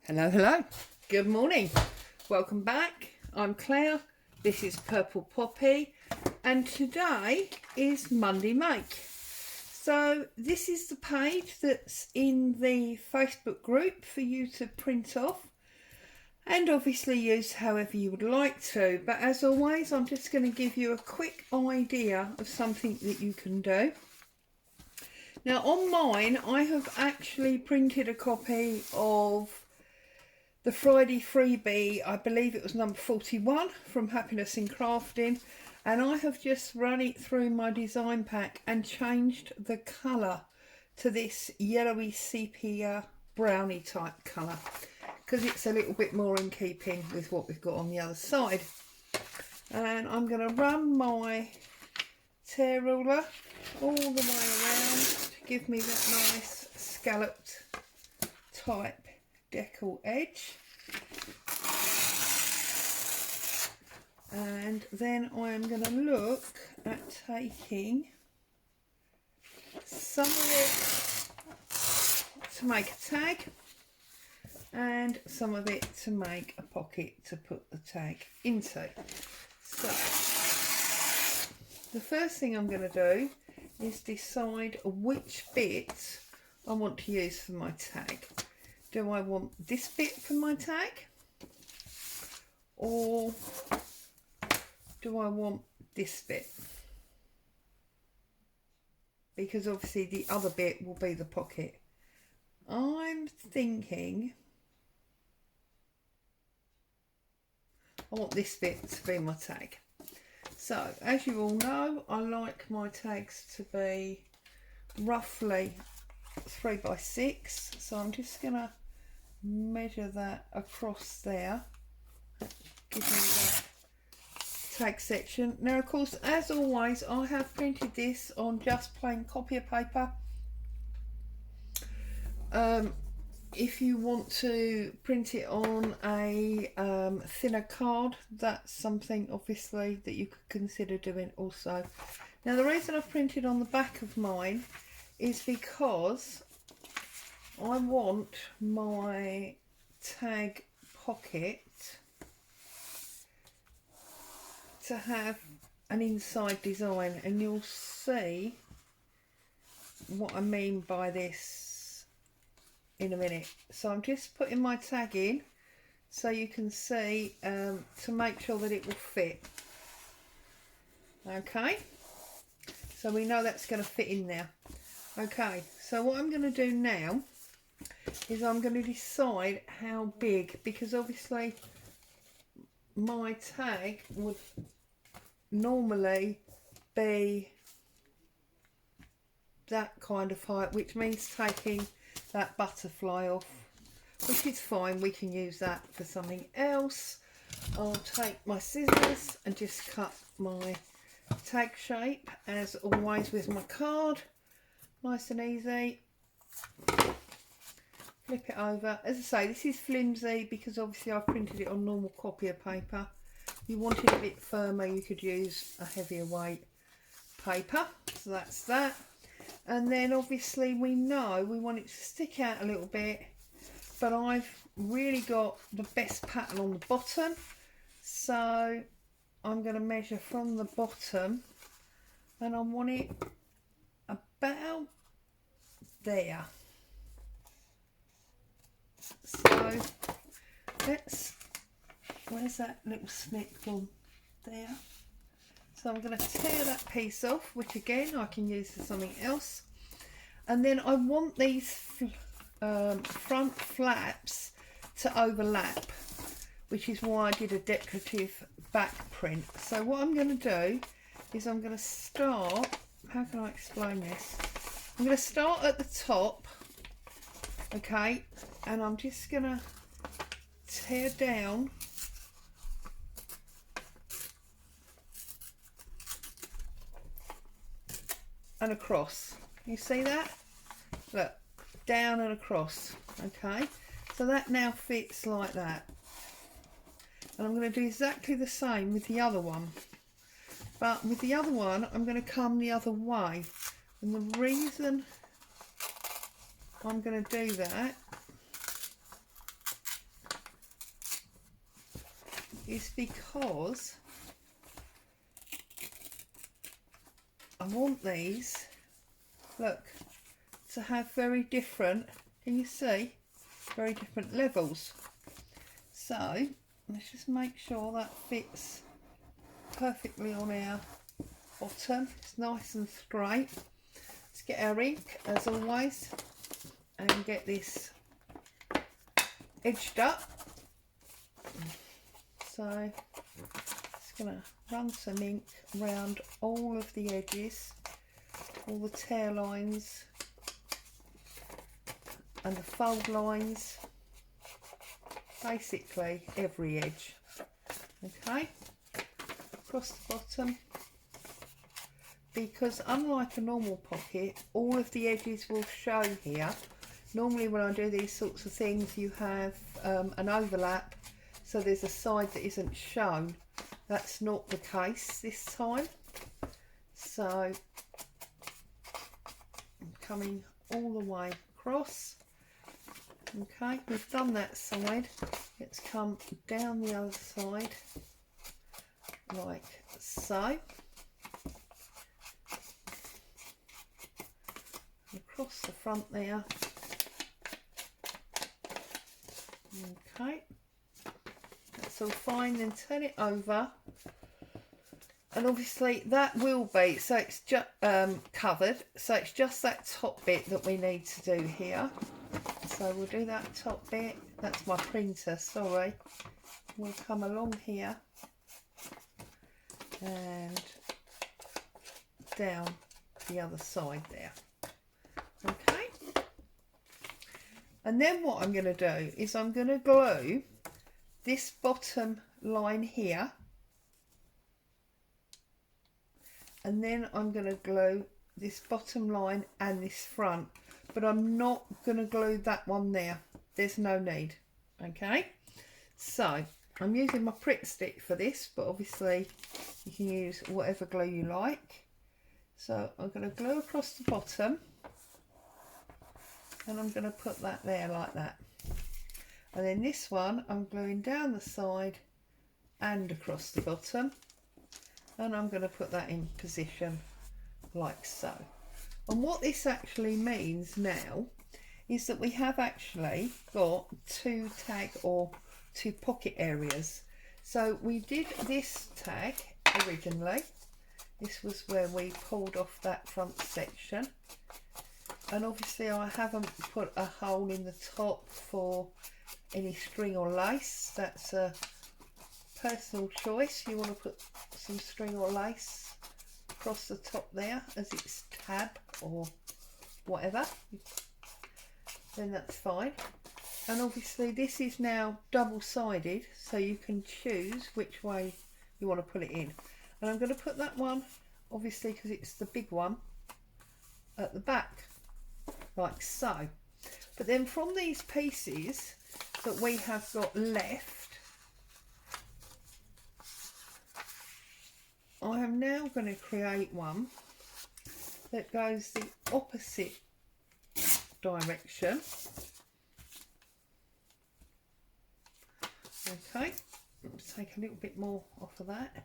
Hello, hello. Good morning. Welcome back. I'm Claire. This is Purple Poppy. And today is Monday Make. So this is the page that's in the Facebook group for you to print off and obviously use however you would like to. But as always, I'm just going to give you a quick idea of something that you can do. Now on mine, I have actually printed a copy of the Friday freebie, I believe it was number 41 from Happiness in Crafting, and I have just run it through my design pack and changed the colour to this yellowy sepia brownie type colour because it's a little bit more in keeping with what we've got on the other side. And I'm going to run my tear ruler all the way around to give me that nice scalloped type decal edge, and then I am going to look at taking some of it to make a tag and some of it to make a pocket to put the tag into. So the first thing I'm going to do is decide which bit I want to use for my tag. Do I want this bit for my tag, or do I want this bit? Because obviously the other bit will be the pocket. I'm thinking I want this bit to be my tag. So as you all know, I like my tags to be roughly 3 by 6, so I'm just gonna measure that across there, give me that tag section. Now of course, as always, I have printed this on just plain copier paper. If you want to print it on a thinner card, that's something obviously that you could consider doing also. Now the reason I've printed on the back of mine is because I want my tag pocket to have an inside design, and you'll see what I mean by this in a minute. So I'm just putting my tag in so you can see, to make sure that it will fit. Okay, so we know that's going to fit in there. Okay, so what I'm going to do now is I'm going to decide how big, because obviously my tag would normally be that kind of height, which means taking that butterfly off, which is fine. We can use that for something else. I'll take my scissors and just cut my tag shape as always with my card. Nice and easy. Flip it over. As I say, this is flimsy because obviously I've printed it on normal copier paper. If you wanted a bit firmer, you could use a heavier weight paper. So that's that. And then obviously we know we want it to stick out a little bit, but I've really got the best pattern on the bottom. So I'm going to measure from the bottom, and I want it about there. So where's that little snip gone? There. So I'm going to tear that piece off, which again I can use for something else. And then I want these front flaps to overlap, which is why I did a decorative back print. So what I'm going to do is I'm going to start, how can I explain this? I'm going to start at the top, okay, and I'm just going to tear down and across. You see that? Look, down and across. Okay, so that now fits like that, and I'm going to do exactly the same with the other one, but with the other one I'm going to come the other way, and the reason I'm going to do that is because I want these, look, to have very different, can you see, very different levels. So let's just make sure that fits perfectly on our bottom. It's nice and straight. Let's get our ink as always and get this edged up. So just going to run some ink around all of the edges, all the tear lines and the fold lines, basically every edge. Okay, across the bottom, because unlike a normal pocket, all of the edges will show here. Normally when I do these sorts of things you have an overlap, so there's a side that isn't shown. That's not the case this time. So I'm coming all the way across. Okay, we've done that side. Let's come down the other side like so. Across the front there. Okay, that's all fine. Then turn it over, and obviously that will be, so it's just covered, so it's just that top bit that we need to do here. So we'll do that top bit. That's my printer, sorry. We'll come along here and down the other side there. Okay, and then what I'm going to do is I'm going to glue this bottom line here, and then I'm going to glue this bottom line and this front, but I'm not going to glue that one there. There's no need. Okay, so I'm using my Pritt stick for this, but obviously you can use whatever glue you like. So I'm going to glue across the bottom, and I'm going to put that there like that. And then this one I'm gluing down the side and across the bottom, and I'm going to put that in position like so. And what this actually means now is that we have actually got two pocket areas. So we did this tag originally. This was where we pulled off that front section, and obviously I haven't put a hole in the top for any string or lace. That's a personal choice. You want to put some string or lace across the top there as it's tab or whatever, then that's fine. And obviously this is now double-sided, so you can choose which way you want to put it in. And I'm going to put that one, obviously because it's the big one, at the back like so. But then from these pieces that we have got left, I am now going to create one that goes the opposite direction. Okay, let's take a little bit more off of that.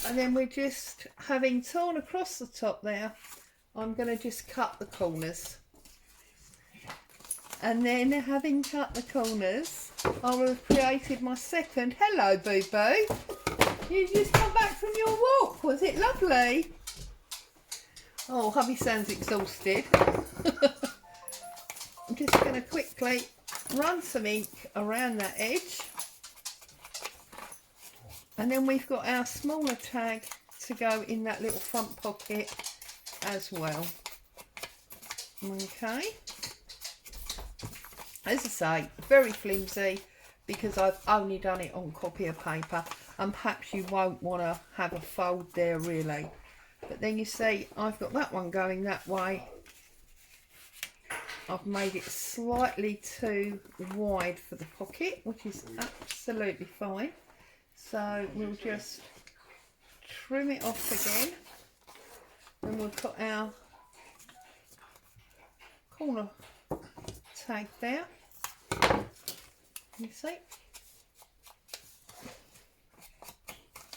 And then we're just, having torn across the top there, I'm going to just cut the corners. And then having cut the corners, I will have created my second. Hello, Boo Boo. You just come back from your walk. Was it lovely? Oh, hubby sounds exhausted. I'm just going to quickly run some ink around that edge. And then we've got our smaller tag to go in that little front pocket as well. Okay. As I say, very flimsy because I've only done it on copier paper, and perhaps you won't want to have a fold there really. But then you see I've got that one going that way. I've made it slightly too wide for the pocket, which is absolutely fine. So we'll just trim it off again, and we'll put our corner tag there. You see?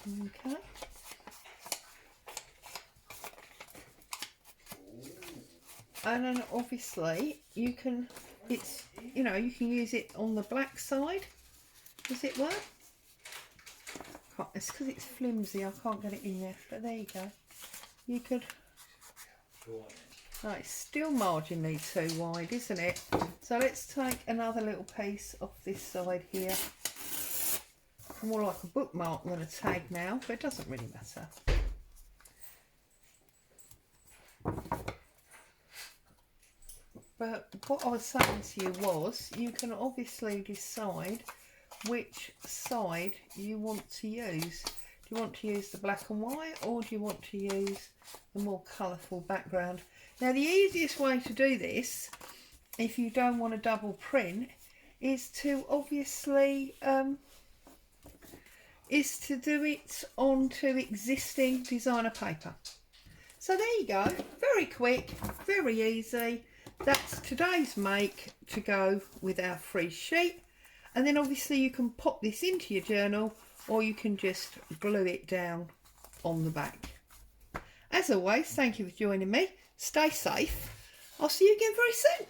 Okay. And then obviously you can, it's, you know, you can use it on the black side, as it were. It's because it's flimsy, I can't get it in there, but there you go. You could, oh, it's still marginally too wide, isn't it? So let's take another little piece off this side here. More like a bookmark than a tag now, but it doesn't really matter. But what I was saying to you was, you can obviously decide which side you want to use. Do you want to use the black and white, or do you want to use the more colourful background? Now the easiest way to do this, if you don't want a double print, is to obviously do it onto existing designer paper. So there you go, very quick, very easy. That's today's make to go with our free sheet. And then obviously you can pop this into your journal, or you can just glue it down on the back. As always, thank you for joining me. Stay safe. I'll see you again very soon.